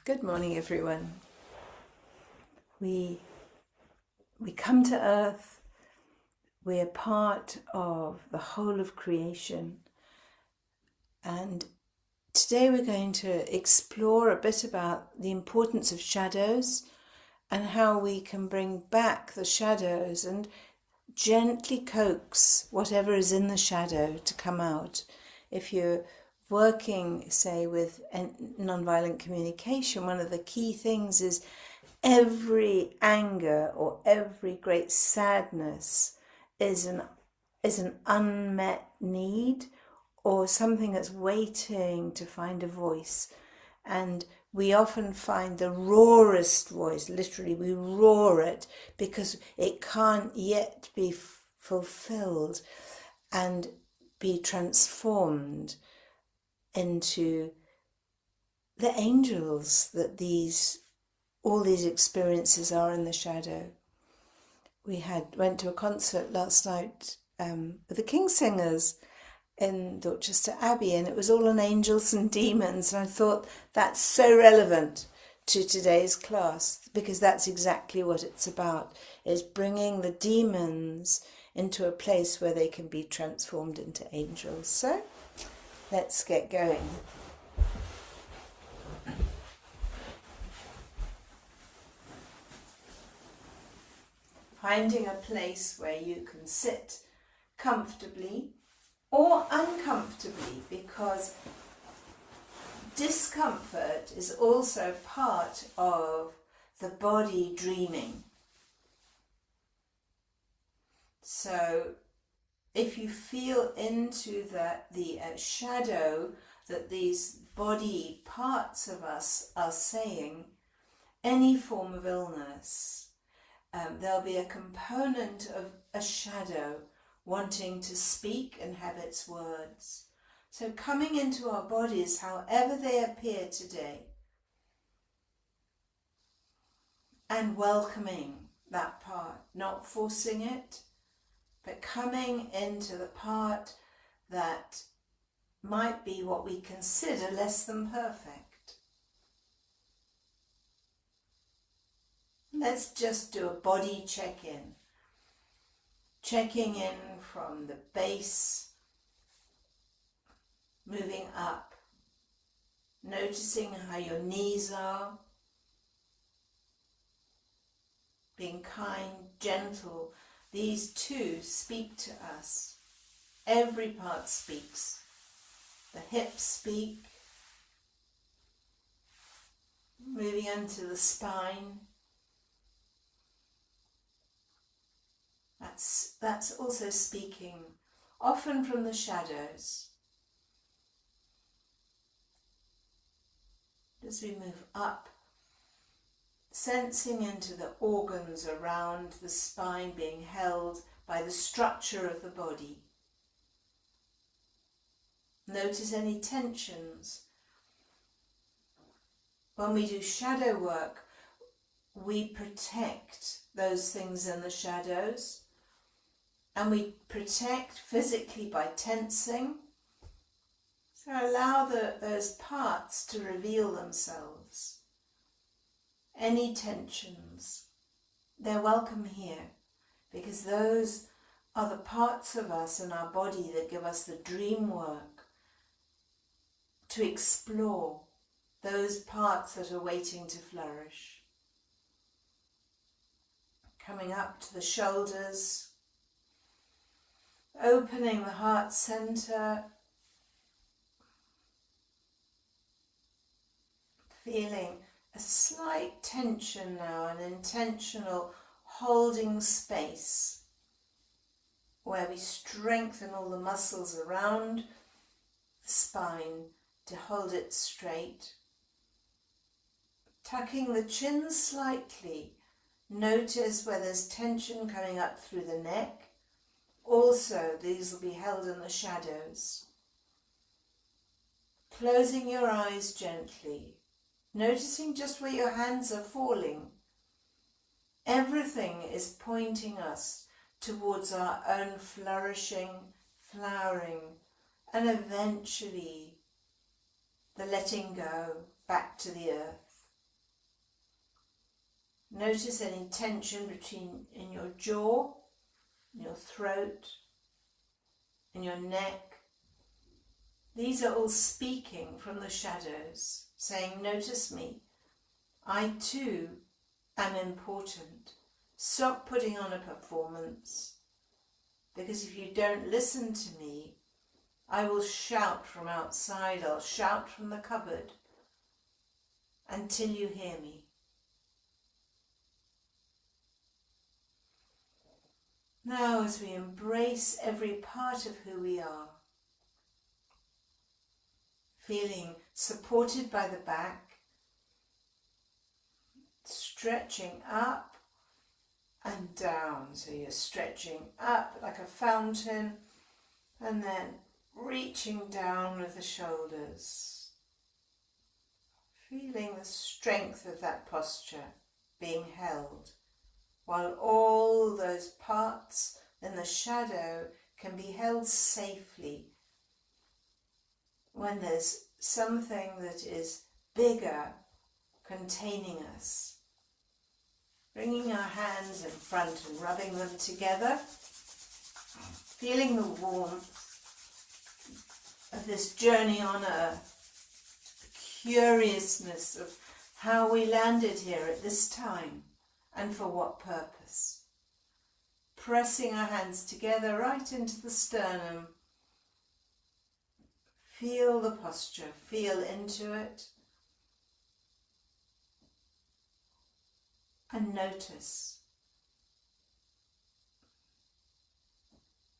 Good morning, everyone. We come to Earth. We're part of the whole of creation, and today we're going to explore a bit about the importance of shadows and how we can bring back the shadows and gently coax whatever is in the shadow to come out. If you're working, say, with nonviolent communication, one of the key things is every anger or every great sadness is an unmet need or something that's waiting to find a voice. And we often find the rawest voice, literally we roar it because it can't yet be fulfilled and be transformed into the angels that all these experiences are in the shadow. We went to a concert last night with the King Singers in Dorchester Abbey, and it was all on angels and demons, and I thought that's so relevant to today's class because that's exactly what it's about, is bringing the demons into a place where they can be transformed into angels. So let's get going. Finding a place where you can sit comfortably or uncomfortably, because discomfort is also part of the body dreaming. So if you feel into the shadow that these body parts of us are saying, any form of illness, there'll be a component of a shadow wanting to speak and have its words. So coming into our bodies, however they appear today, and welcoming that part, not forcing it, but coming into the part that might be what we consider less than perfect. Let's just do a body check-in. Checking in from the base, moving up, noticing how your knees are, being kind, gentle. These two speak to us. Every part speaks. The hips speak, moving into the spine. That's also speaking, often from the shadows. As we move up, sensing into the organs around the spine being held by the structure of the body. Notice any tensions. When we do shadow work, we protect those things in the shadows. And we protect physically by tensing. So allow those parts to reveal themselves. Any tensions, they're welcome here, because those are the parts of us in our body that give us the dream work to explore those parts that are waiting to flourish. Coming up to the shoulders, opening the heart center, feeling a slight tension now, an intentional holding space where we strengthen all the muscles around the spine to hold it straight. Tucking the chin slightly, notice where there's tension coming up through the neck. Also, these will be held in the shadows. Closing your eyes gently, noticing just where your hands are falling. Everything is pointing us towards our own flourishing, flowering, and eventually the letting go back to the earth. Notice any tension in your jaw, in your throat, in your neck. These are all speaking from the shadows, saying, notice me. I too am important. Stop putting on a performance, because if you don't listen to me, I will shout from outside, I'll shout from the cupboard until you hear me. Now, as we embrace every part of who we are, feeling supported by the back, stretching up and down. So you're stretching up like a fountain and then reaching down with the shoulders. Feeling the strength of that posture being held, while all those parts in the shadow can be held safely when there's something that is bigger containing us. Bringing our hands in front and rubbing them together, feeling the warmth of this journey on earth, the curiousness of how we landed here at this time and for what purpose. Pressing our hands together right into the sternum. Feel the posture, feel into it, and notice.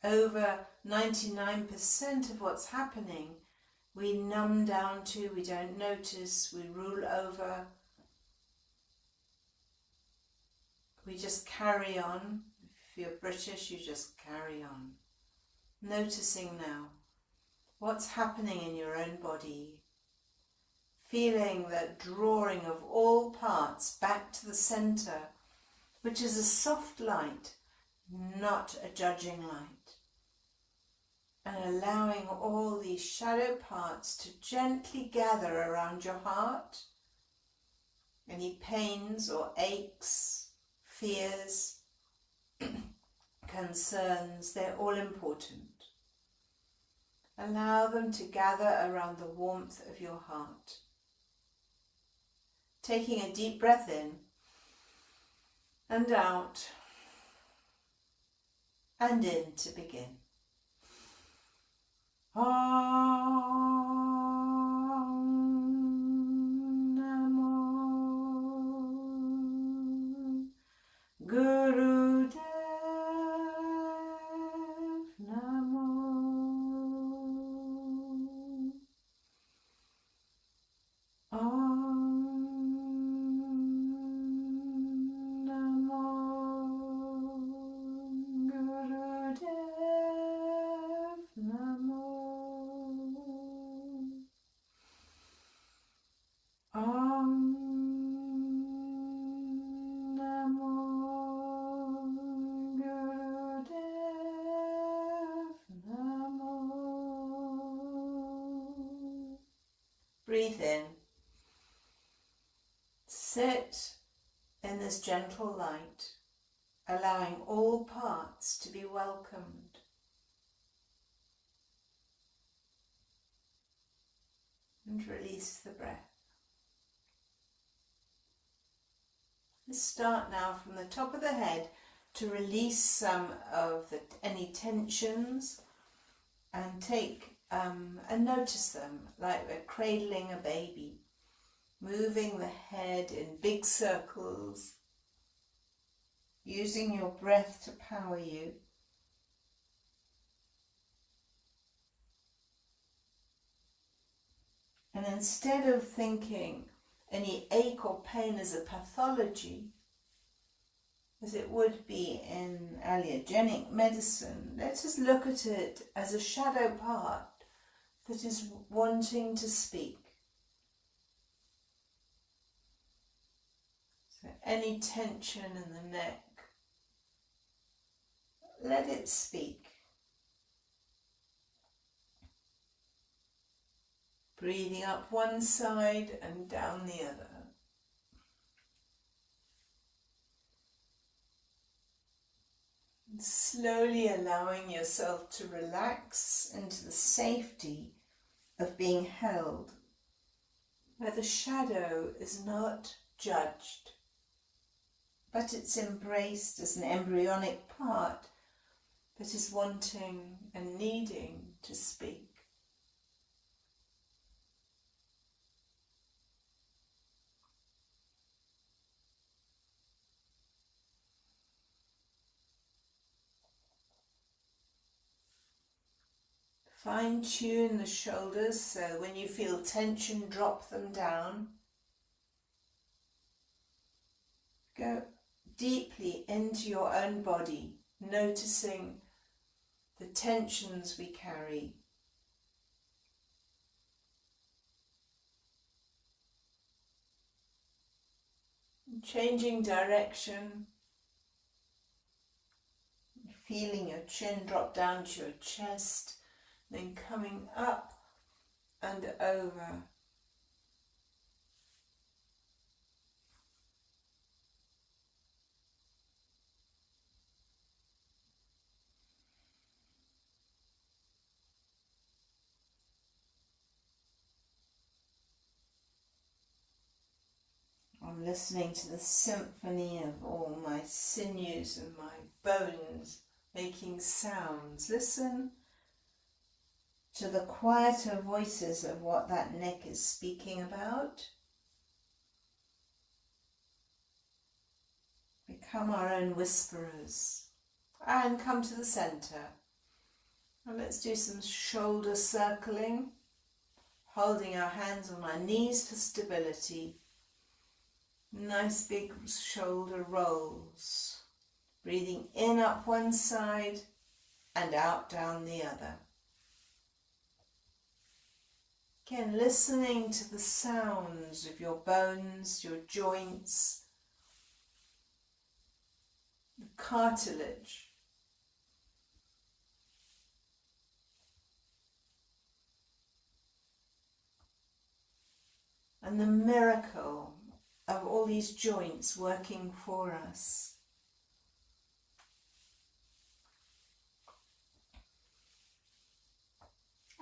Over 99% of what's happening, we numb down to, we don't notice, we rule over. We just carry on. If you're British, you just carry on. Noticing now what's happening in your own body. Feeling that drawing of all parts back to the center, which is a soft light, not a judging light. And allowing all these shadow parts to gently gather around your heart. Any pains or aches, fears, concerns, they're all important. Allow them to gather around the warmth of your heart. Taking a deep breath in and out and in to begin. Om Namo Gurudev Namo Om Namo Gurudev Namo Om Namo Gurudev Namo. Breathe in. Sit in this gentle light, allowing all parts to be welcomed. And release the breath. Let's start now from the top of the head to release some of any tensions and take and notice them like we're cradling a baby, moving the head in big circles, using your breath to power you. And instead of thinking any ache or pain as a pathology, as it would be in allergenic medicine, let us look at it as a shadow part that is wanting to speak. So any tension in the neck, let it speak. Breathing up one side and down the other. And slowly allowing yourself to relax into the safety of being held, where the shadow is not judged, but it's embraced as an embryonic part that is wanting and needing to speak. Fine-tune the shoulders, so when you feel tension, drop them down. Go deeply into your own body, noticing the tensions we carry. Changing direction, feeling your chin drop down to your chest, then coming up and over. I'm listening to the symphony of all my sinews and my bones making sounds. Listen to the quieter voices of what that neck is speaking about. Become our own whisperers and come to the center. And let's do some shoulder circling, holding our hands on our knees for stability. Nice big shoulder rolls. Breathing in up one side and out down the other. Again, listening to the sounds of your bones, your joints, the cartilage. And the miracle of all these joints working for us.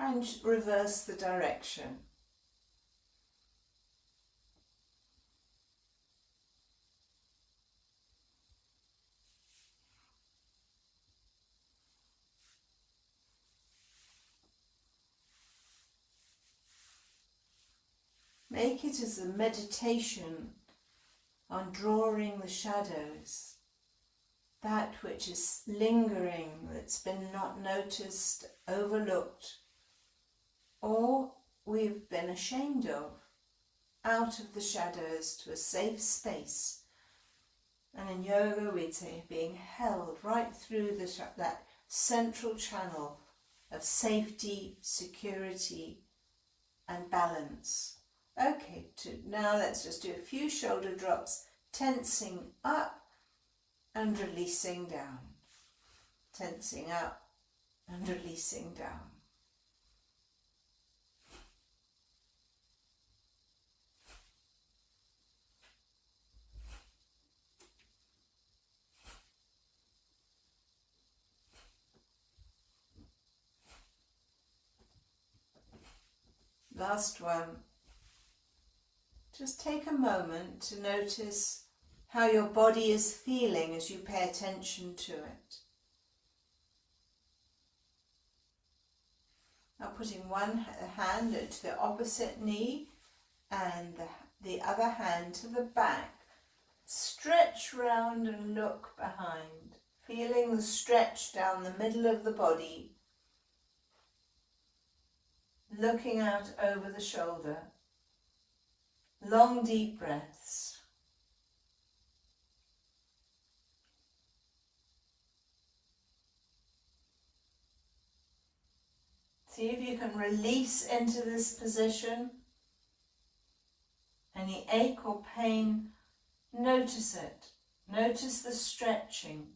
And reverse the direction. Make it as a meditation on drawing the shadows, that which is lingering, that's been not noticed, overlooked, or we've been ashamed of, out of the shadows to a safe space. And in yoga we'd say being held right through that central channel of safety, security and balance. Okay, now let's just do a few shoulder drops, tensing up and releasing down. Tensing up and releasing down. Last one. Just take a moment to notice how your body is feeling as you pay attention to it. Now putting one hand to the opposite knee and the other hand to the back. Stretch round and look behind, feeling the stretch down the middle of the body, looking out over the shoulder. Long deep breaths. See if you can release into this position. Any ache or pain, notice it. Notice the stretching.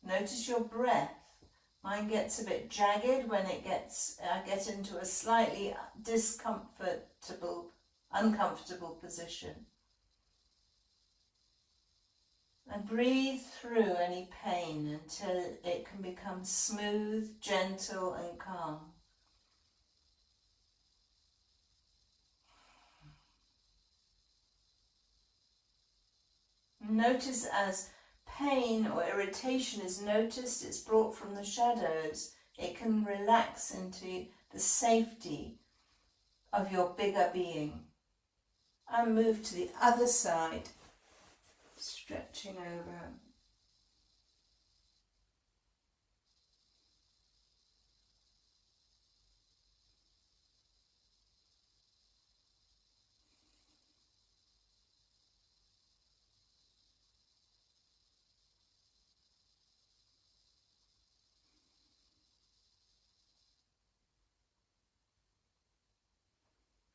Notice your breath. Mine gets a bit jagged when I get into a slightly uncomfortable position. And breathe through any pain until it can become smooth, gentle and calm. Notice as pain or irritation is noticed, it's brought from the shadows, it can relax into the safety of your bigger being. And move to the other side, stretching over.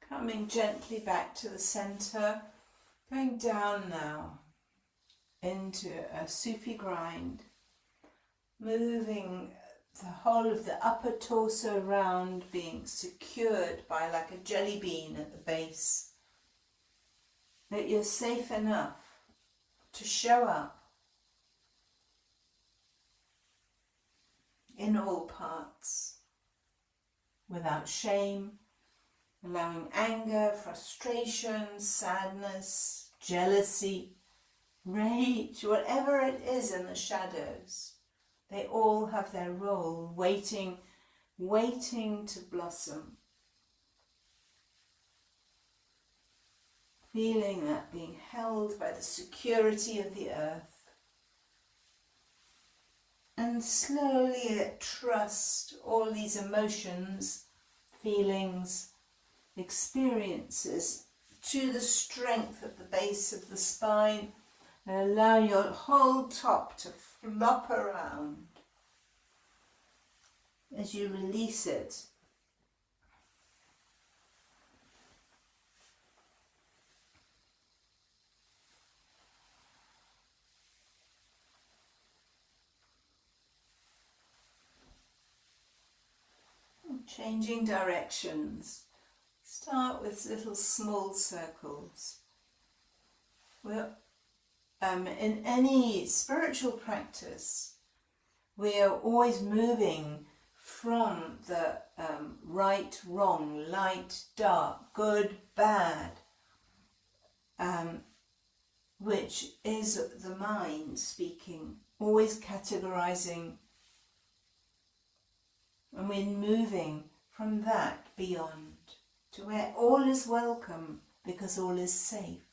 Coming gently back to the centre, going down now into a Sufi grind, moving the whole of the upper torso round, being secured by like a jelly bean at the base, that you're safe enough to show up in all parts without shame, allowing anger, frustration, sadness, jealousy, rage, whatever it is in the shadows. They all have their role, waiting to blossom. Feeling that being held by the security of the earth. And slowly trust all these emotions, feelings, experiences to the strength at the base of the spine, and allow your whole top to flop around as you release it. Changing directions. Start with little small circles. In any spiritual practice, we are always moving from the right, wrong, light, dark, good, bad, which is the mind speaking, always categorizing, and we're moving from that beyond to where all is welcome because all is safe.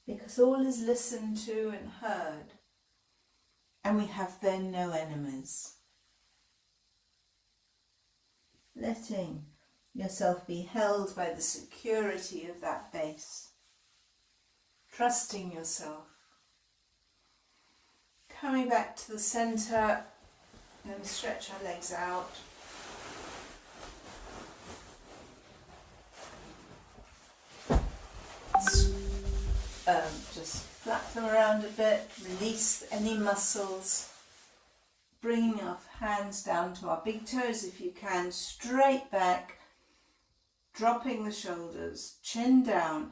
Because all is listened to and heard, and we have then no enemies. Letting yourself be held by the security of that base. Trusting yourself. Coming back to the centre, and stretch our legs out. Just flap them around a bit, release any muscles, bringing our hands down to our big toes if you can, straight back, dropping the shoulders, chin down,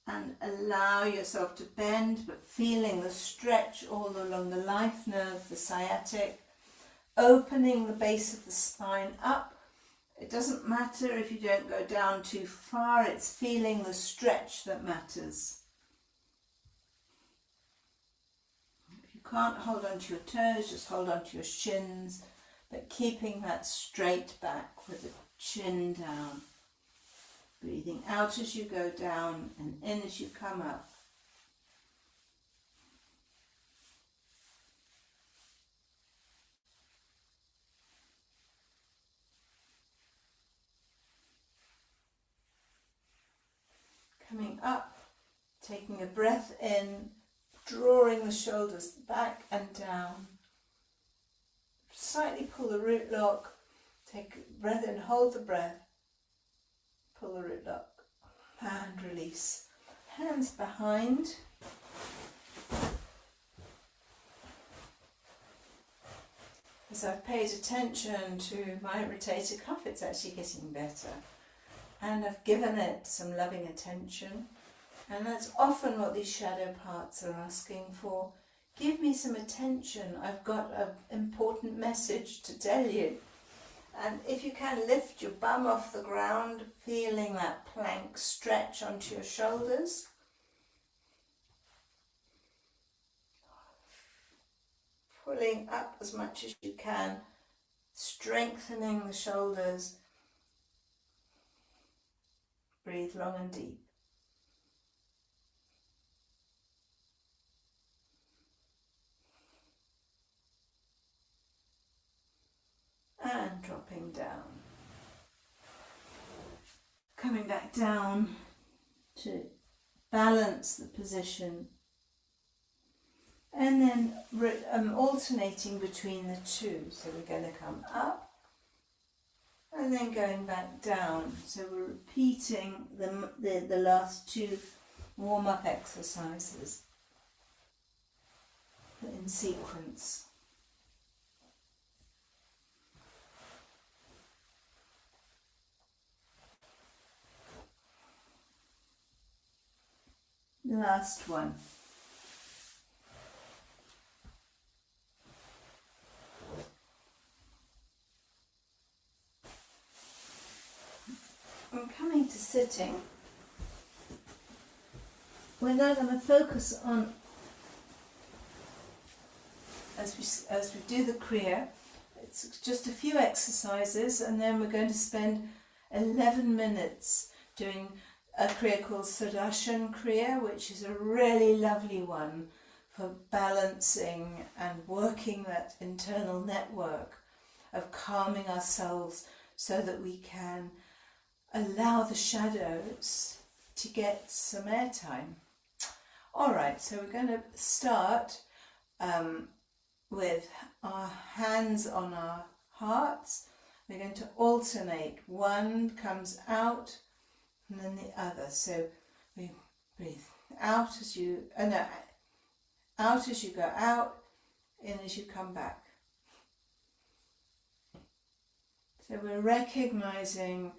and allow yourself to bend, but feeling the stretch all along the life nerve, the sciatic, opening the base of the spine up. It doesn't matter if you don't go down too far, it's feeling the stretch that matters. If you can't hold onto your toes, just hold onto your shins, but keeping that straight back with the chin down. Breathing out as you go down and in as you come up. Coming up, taking a breath in, drawing the shoulders back and down. Slightly pull the root lock, take a breath in, hold the breath, pull the root lock. and release. Hands behind. As I've paid attention to my rotator cuff, it's actually getting better. And I've given it some loving attention. And that's often what these shadow parts are asking for. Give me some attention. I've got an important message to tell you. And if you can, lift your bum off the ground, feeling that plank stretch onto your shoulders. Pulling up as much as you can, strengthening the shoulders. Breathe long and deep. And dropping down. Coming back down to balance the position. And then alternating between the two. So we're going to come up and then going back down. So we're repeating the last two warm-up exercises in sequence. The last one. I'm coming to sitting. We're now going to focus on, as we do the Kriya, it's just a few exercises, and then we're going to spend 11 minutes doing a Kriya called Sudarshan Kriya, which is a really lovely one for balancing and working that internal network of calming ourselves so that we can allow the shadows to get some airtime. Alright, so we're going to start with our hands on our hearts. We're going to alternate. One comes out and then the other. So we breathe out as you out as you go out, in as you come back. So we're recognizing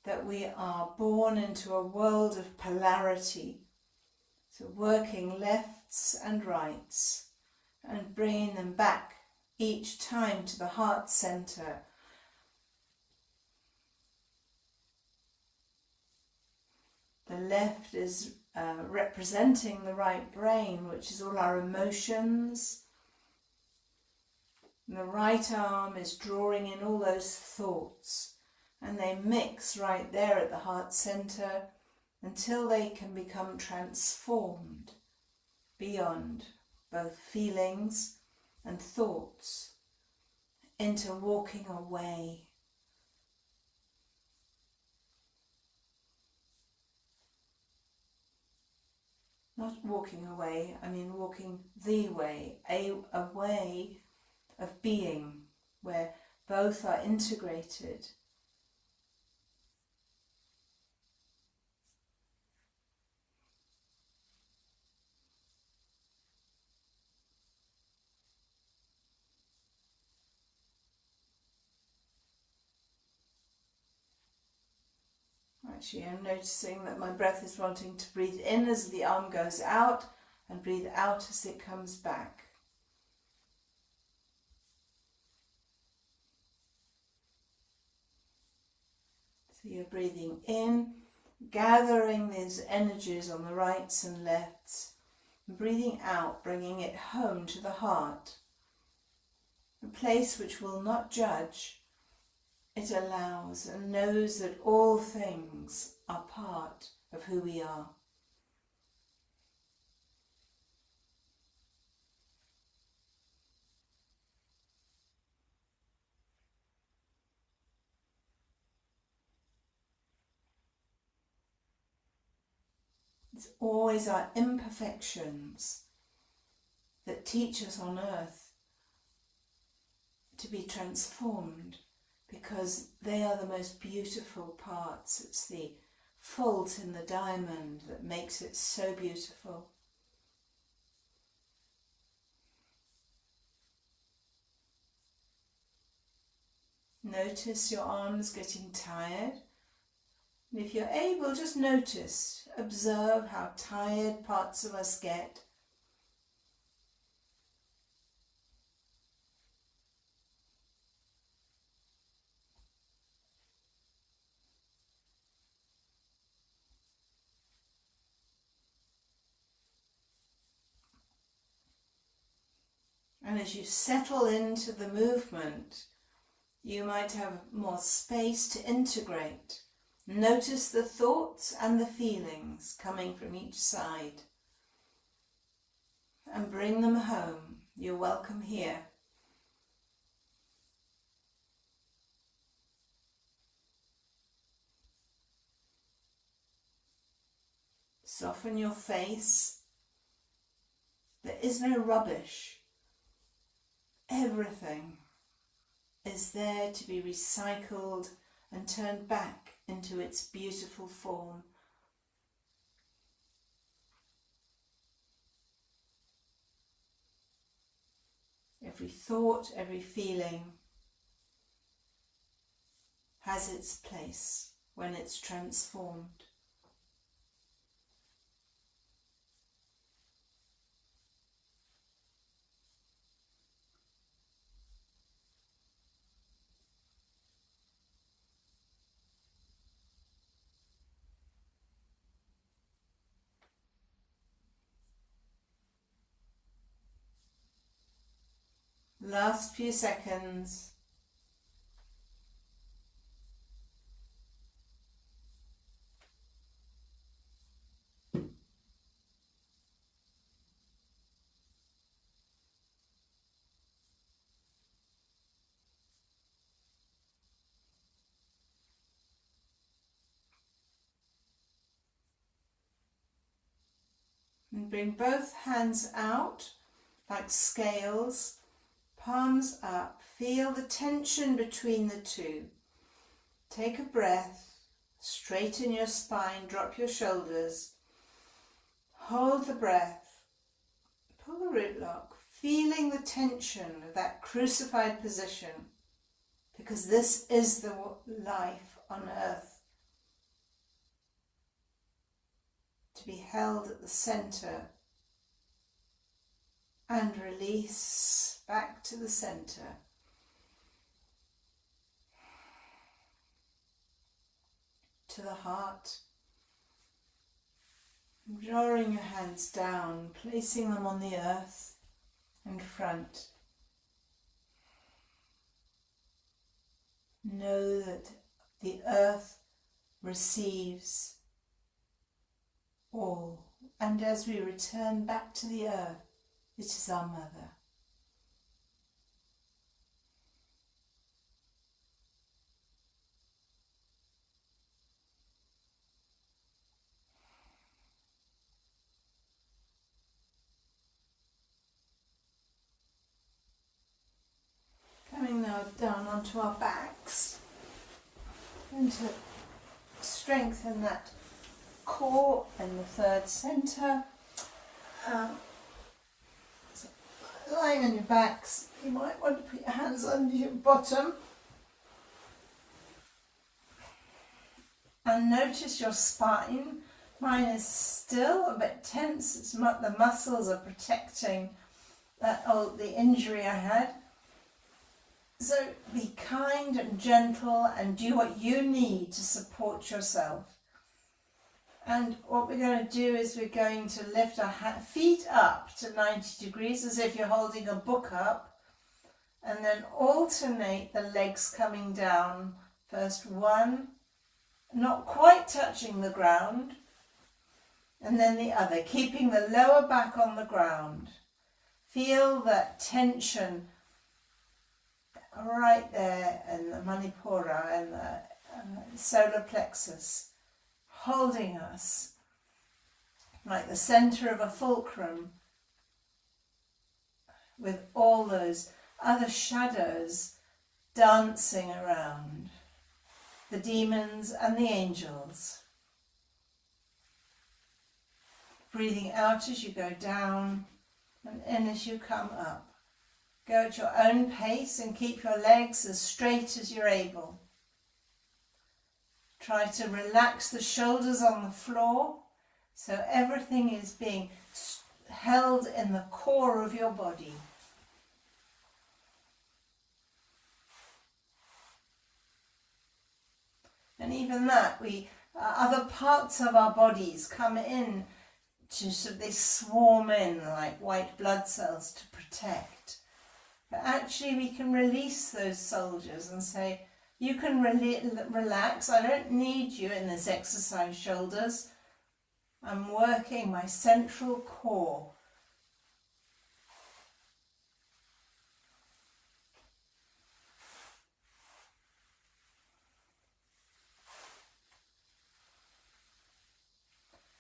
that we are born into a world of polarity. So working lefts and rights and bringing them back each time to the heart center. The left is representing the right brain, which is all our emotions. And the right arm is drawing in all those thoughts. And they mix right there at the heart center until they can become transformed beyond both feelings and thoughts into walking away. Not walking away, I mean walking the way, a way of being where both are integrated. Actually, I'm noticing that my breath is wanting to breathe in as the arm goes out and breathe out as it comes back. So you're breathing in, gathering these energies on the rights and lefts, and breathing out, bringing it home to the heart, a place which will not judge. It allows and knows that all things are part of who we are. It's always our imperfections that teach us on earth to be transformed, because they are the most beautiful parts. It's the fault in the diamond that makes it so beautiful. Notice your arms getting tired. And if you're able, just notice, observe how tired parts of us get. And as you settle into the movement, you might have more space to integrate. Notice the thoughts and the feelings coming from each side. And bring them home. You're welcome here. Soften your face. There is no rubbish. Everything is there to be recycled and turned back into its beautiful form. Every thought, every feeling has its place when it's transformed. Last few seconds. And bring both hands out like scales, palms up. Feel the tension between the two. Take a breath, straighten your spine, drop your shoulders. Hold the breath, pull the root lock, feeling the tension of that crucified position, because this is the life on earth. To be held at the center and release back to the center. To the heart. Drawing your hands down, placing them on the earth in front. Know that the earth receives all, and as we return back to the earth, it is our mother. Coming now down onto our backs, and to strengthen that core in the third center. So lying on your backs, you might want to put your hands under your bottom and notice your spine. Mine is still a bit tense. It's the muscles are protecting the injury I had. So be kind and gentle and do what you need to support yourself. And what we're going to do is we're going to lift our feet up to 90 degrees as if you're holding a book up, and then alternate the legs coming down. First one, not quite touching the ground, and then the other, keeping the lower back on the ground. Feel that tension right there in the Manipura and the solar plexus, holding us like the center of a fulcrum, with all those other shadows dancing around, the demons and the angels. Breathing out as you go down and in as you come up. Go at your own pace and keep your legs as straight as you're able. Try to relax the shoulders on the floor so everything is being held in the core of your body. And even that, other parts of our bodies come in to they swarm in like white blood cells to protect. But actually we can release those soldiers and say, you can relax, I don't need you in this exercise, shoulders. I'm working my central core.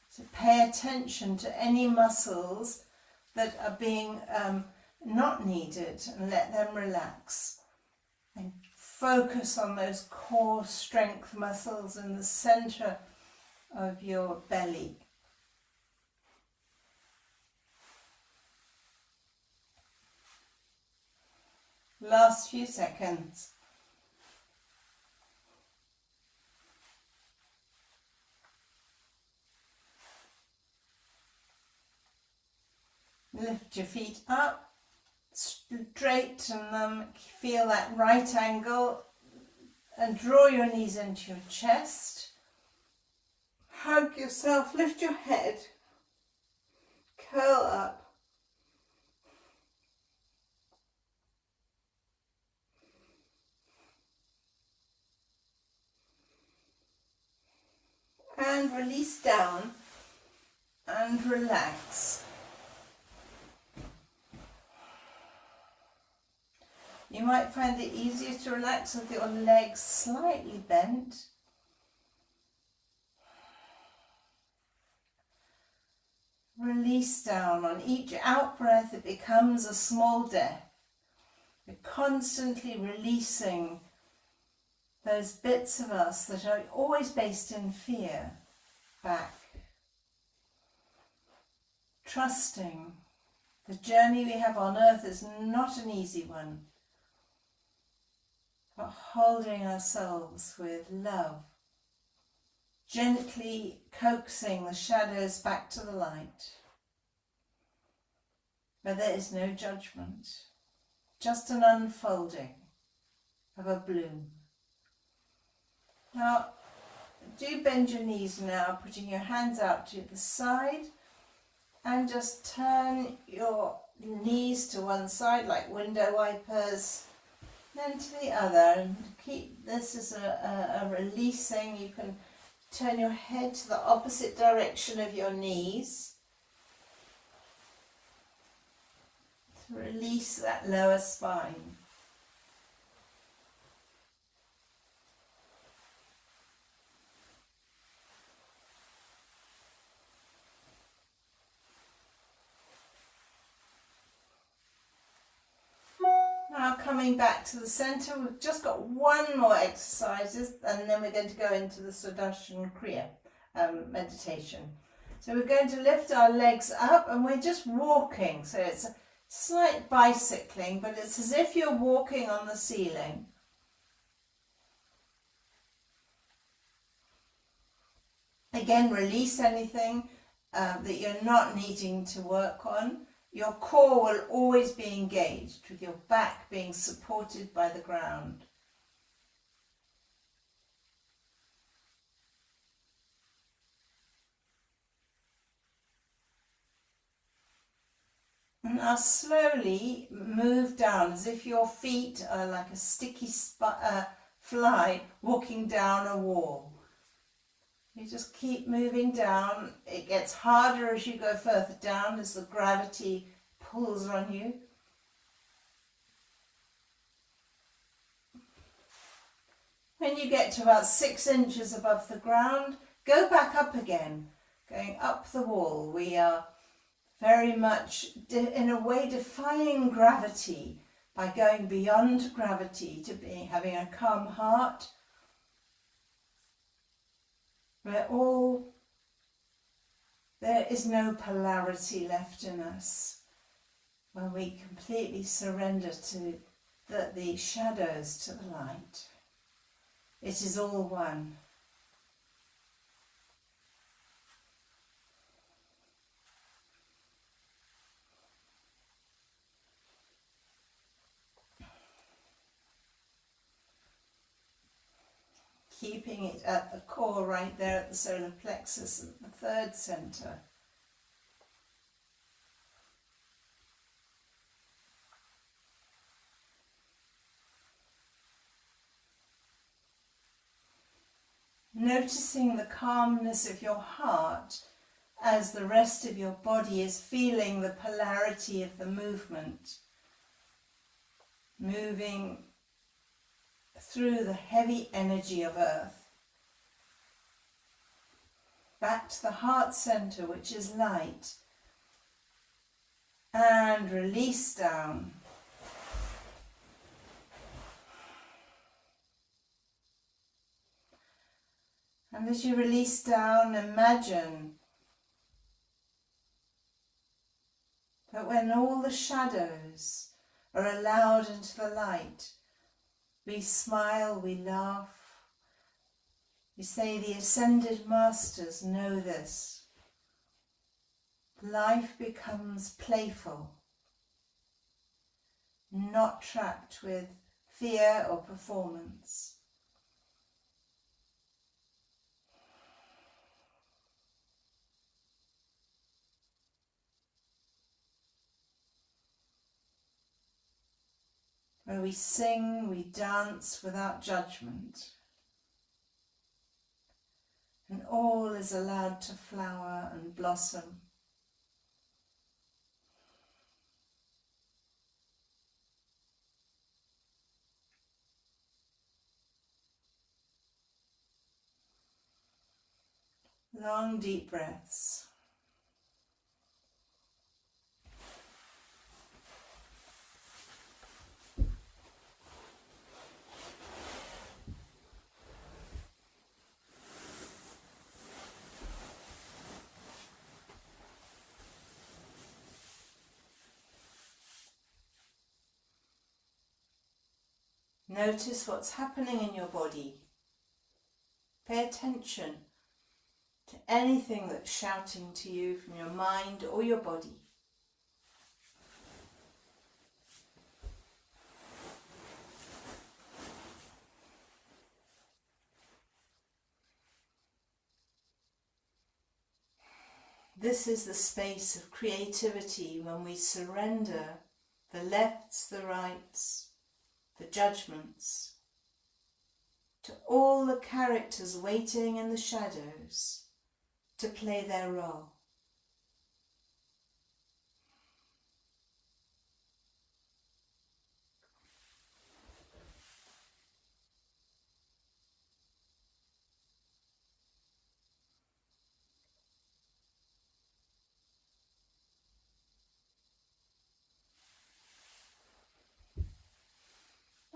So pay attention to any muscles that are being not needed and let them relax. And focus on those core strength muscles in the center of your belly. Last few seconds. Lift your feet up, straighten them, feel that right angle and draw your knees into your chest. Hug yourself, lift your head, curl up. And release down and relax. You might find it easier to relax with your legs slightly bent. Release down. On each out breath it becomes a small death. You're constantly releasing those bits of us that are always based in fear back. Trusting the journey we have on earth is not an easy one. But holding ourselves with love, gently coaxing the shadows back to the light, where there is no judgment, just an unfolding of a bloom. Now, do bend your knees now, putting your hands out to the side, and just turn your knees to one side like window wipers, then to the other, and keep this as a releasing. You can turn your head to the opposite direction of your knees to release that lower spine. Now coming back to the centre, we've just got one more exercises and then we're going to go into the Sudarshan Kriya meditation. So we're going to lift our legs up and we're just walking. So it's a slight bicycling, but it's as if you're walking on the ceiling. Again, release anything that you're not needing to work on. Your core will always be engaged, with your back being supported by the ground. And now slowly move down as if your feet are like a sticky fly walking down a wall. You just keep moving down. It gets harder as you go further down as the gravity pulls on you. When you get to about 6 inches above the ground, go back up again, going up the wall. We are very much, in a way, defying gravity by going beyond gravity to having a calm heart. We're all There is no polarity left in us when we completely surrender to the shadows to the light. It is all one. Keeping it at the core, right there at the solar plexus, at the third center. Noticing the calmness of your heart as the rest of your body is feeling the polarity of the movement, moving through the heavy energy of earth, back to the heart center, which is light, and release down. And as you release down, imagine that when all the shadows are allowed into the light, we smile, we laugh, we say the ascended masters know this. Life becomes playful, not trapped with fear or performance. Where we sing, we dance without judgment. And all is allowed to flower and blossom. Long, deep breaths. Notice what's happening in your body. Pay attention to anything that's shouting to you from your mind or your body. This is the space of creativity when we surrender the lefts, the rights, the judgments, to all the characters waiting in the shadows to play their role.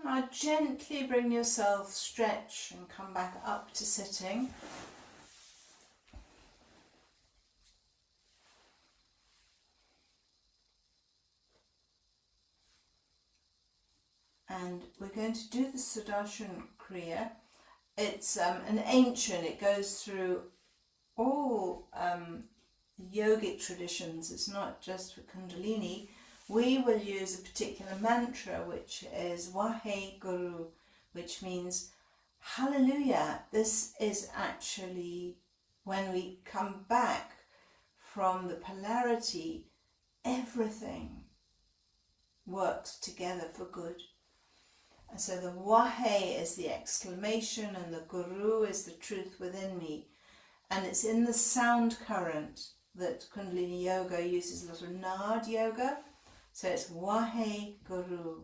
Now gently bring yourself, stretch and come back up to sitting. And we're going to do the Sudarshan Kriya. It's an ancient, it goes through all yogic traditions. It's not just for Kundalini. We will use a particular mantra which is Wahe Guru, which means hallelujah. This is actually when we come back from the polarity, everything works together for good. And so the Wahe is the exclamation and the Guru is the truth within me. And it's in the sound current that Kundalini Yoga uses a little Nad Yoga. So it's Wahe Guru.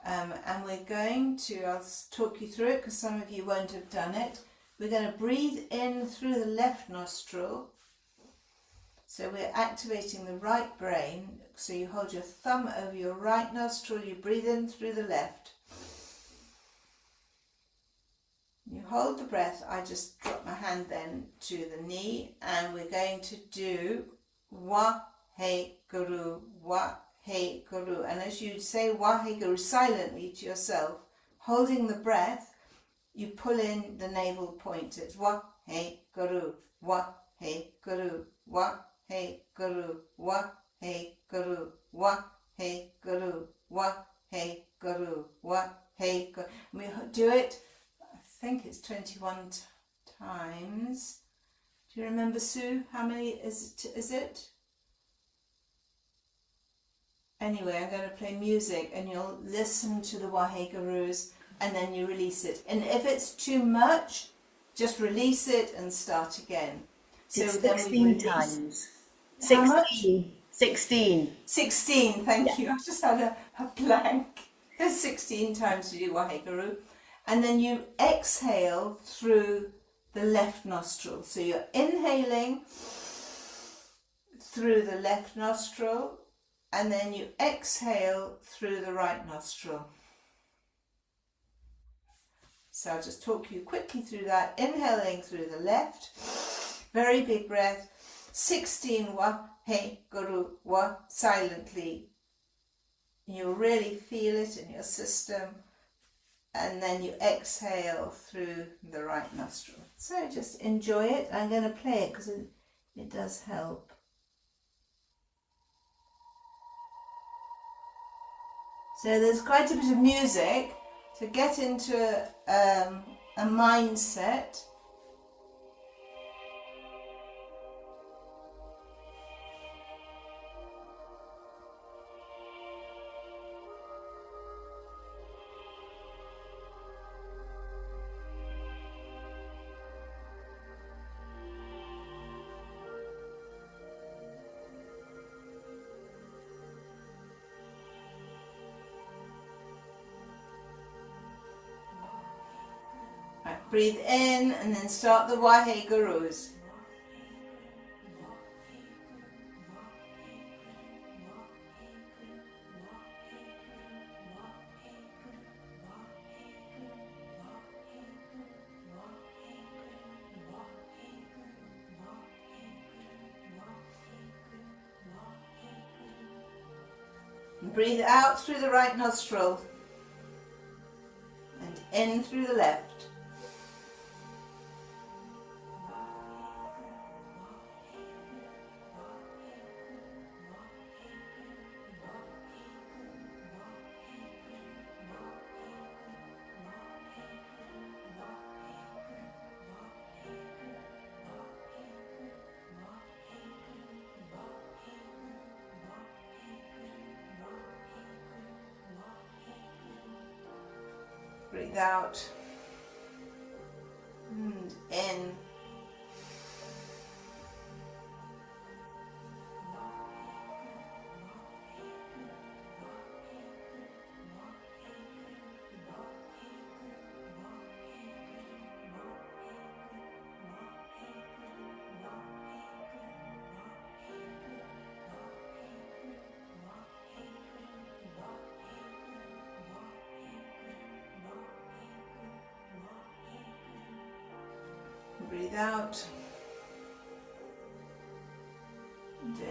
And we're going to, I'll talk you through it because some of you won't have done it. We're going to breathe in through the left nostril. So we're activating the right brain. So you hold your thumb over your right nostril, you breathe in through the left. You hold the breath. I just drop my hand then to the knee, and we're going to do Waheguru, Waheguru. And as you say Waheguru silently to yourself, holding the breath, you pull in the navel point. It's Waheguru, Waheguru, Waheguru, Waheguru, Waheguru, Waheguru, Waheguru. We do it, I think it's 21 times. Do you remember, Sue? How many is it? Anyway, I'm going to play music and you'll listen to the Wahegurus and then you release it. And if it's too much, just release it and start again. So it's then 16 times. How much? 16. 16, thank you. I just had a blank. There's 16 times to do Waheguru. And then you exhale through the left nostril. So you're inhaling through the left nostril and then you exhale through the right nostril. So I'll just talk you quickly through that. Inhaling through the left, very big breath, 16 Waheguru, Wah, silently. You'll really feel it in your system. And then you exhale through the right nostril. So just enjoy it. I'm going to play it because it does help. So there's quite a bit of music to get into a mindset. Right, breathe in and then start the Wahegurus. Breathe out through the right nostril and in through the left. Breathe out and in. Breathe out and in.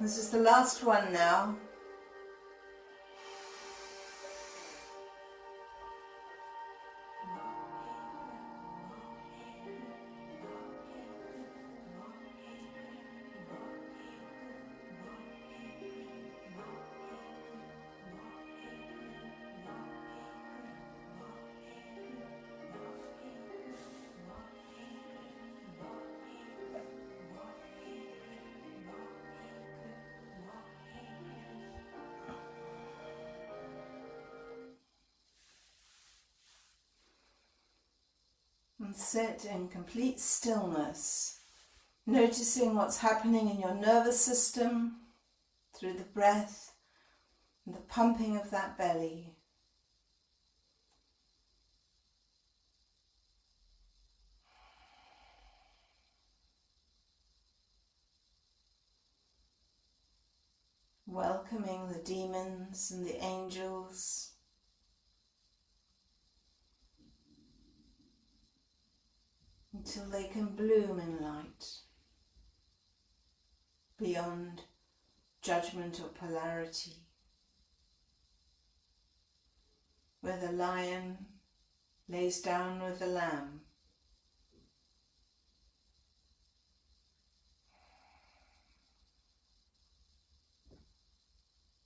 This is the last one now. And sit in complete stillness, noticing what's happening in your nervous system through the breath and the pumping of that belly. Welcoming the demons and the angels. Until they can bloom in light, beyond judgment or polarity, where the lion lays down with the lamb.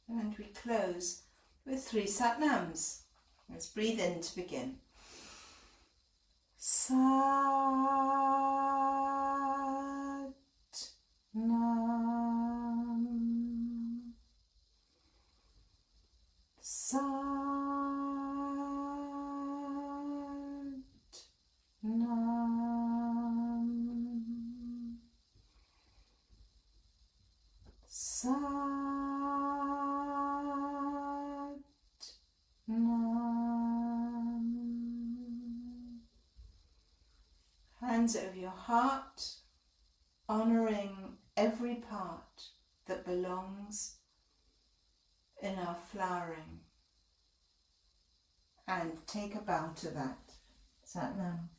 And we close with 3 Satnams. Let's breathe in to begin. Sat Nam. Sat Nam. Sat Nam. Hands over your heart, honouring every part that belongs in our flowering. And take a bow to that. Sat Nam.